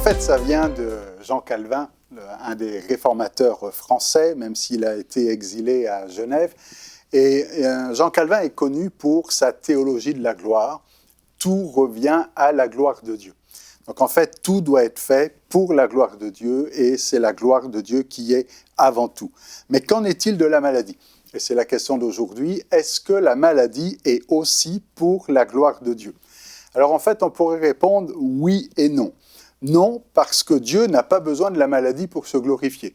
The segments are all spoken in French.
fait, ça vient de Jean Calvin, un des réformateurs français, même s'il a été exilé à Genève. Et Jean Calvin est connu pour sa théologie de la gloire. Tout revient à la gloire de Dieu. Donc en fait, tout doit être fait pour la gloire de Dieu et c'est la gloire de Dieu qui est avant tout. Mais qu'en est-il de la maladie ? Et c'est la question d'aujourd'hui. Est-ce que la maladie est aussi pour la gloire de Dieu ? Alors en fait, on pourrait répondre oui et non. Non, parce que Dieu n'a pas besoin de la maladie pour se glorifier.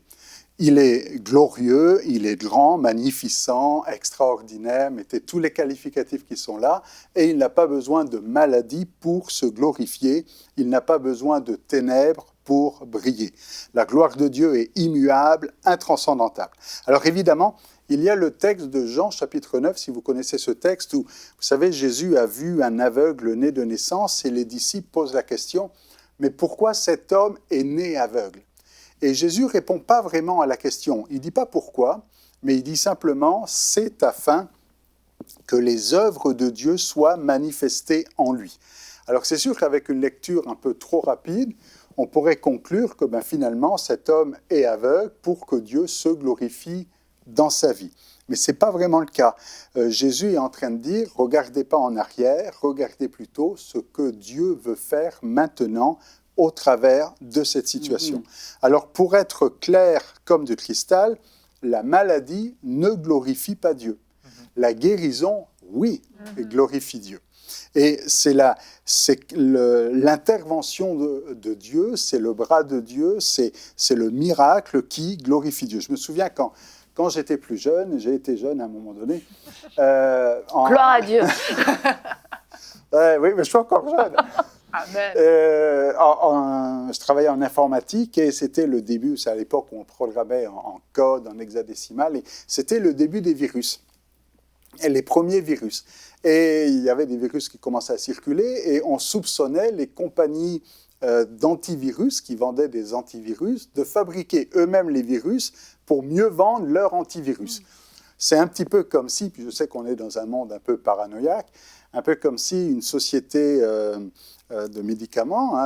Il est glorieux, il est grand, magnificent, extraordinaire, mettez tous les qualificatifs qui sont là, et il n'a pas besoin de maladie pour se glorifier, il n'a pas besoin de ténèbres pour briller. La gloire de Dieu est immuable, intranscendantable. Alors évidemment, il y a le texte de Jean chapitre 9, si vous connaissez ce texte, où, vous savez, Jésus a vu un aveugle né de naissance, et les disciples posent la question, mais pourquoi cet homme est né aveugle ? Et Jésus ne répond pas vraiment à la question. Il ne dit pas pourquoi, mais il dit simplement « c'est afin que les œuvres de Dieu soient manifestées en lui ». Alors c'est sûr qu'avec une lecture un peu trop rapide, on pourrait conclure que finalement cet homme est aveugle pour que Dieu se glorifie dans sa vie. Mais ce n'est pas vraiment le cas. Jésus est en train de dire « regardez pas en arrière, regardez plutôt ce que Dieu veut faire maintenant » au travers de cette situation. Alors, pour être clair comme du cristal, la maladie ne glorifie pas Dieu. La guérison, oui, glorifie Dieu. Et c'est l'intervention de Dieu, c'est le bras de Dieu, c'est le miracle qui glorifie Dieu. Je me souviens quand j'étais plus jeune, j'ai été jeune à un moment donné. Gloire à Dieu. Oui, mais je suis encore jeune. Amen. Je travaillais en informatique et c'était le début, c'est à l'époque où on programmait en code, en hexadécimal, et c'était le début des virus, et les premiers virus. Et il y avait des virus qui commençaient à circuler et on soupçonnait les compagnies d'antivirus qui vendaient des antivirus de fabriquer eux-mêmes les virus pour mieux vendre leur antivirus. C'est un petit peu comme si, puis je sais qu'on est dans un monde un peu paranoïaque, un peu comme si une société de médicaments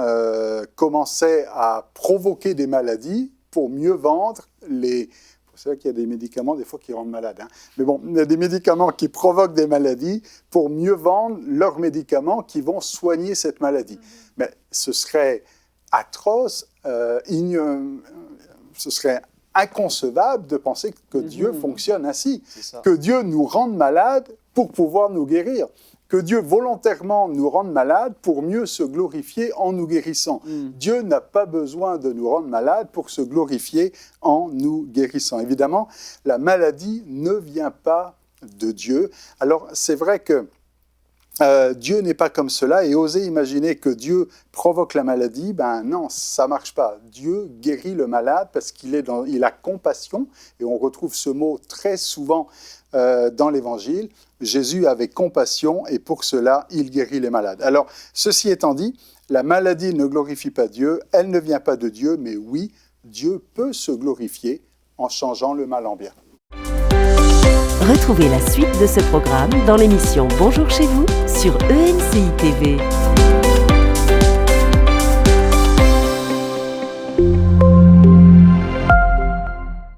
commençait à provoquer des maladies pour mieux vendre les... C'est vrai qu'il y a des médicaments, des fois, qui rendent malades. Mais bon, il y a des médicaments qui provoquent des maladies pour mieux vendre leurs médicaments qui vont soigner cette maladie. Mais ce serait atroce, ce serait inconcevable de penser que Dieu fonctionne ainsi, que Dieu nous rende malades pour pouvoir nous guérir, que Dieu volontairement nous rende malades pour mieux se glorifier en nous guérissant. Dieu n'a pas besoin de nous rendre malades pour se glorifier en nous guérissant. Évidemment, la maladie ne vient pas de Dieu. Alors, c'est vrai que Dieu n'est pas comme cela, et oser imaginer que Dieu provoque la maladie, non, ça ne marche pas. Dieu guérit le malade parce il a compassion, et on retrouve ce mot très souvent dans l'Évangile. Jésus avait compassion, et pour cela, il guérit les malades. Alors, ceci étant dit, la maladie ne glorifie pas Dieu, elle ne vient pas de Dieu, mais oui, Dieu peut se glorifier en changeant le mal en bien. Retrouvez la suite de ce programme dans l'émission Bonjour chez vous sur ENCI TV.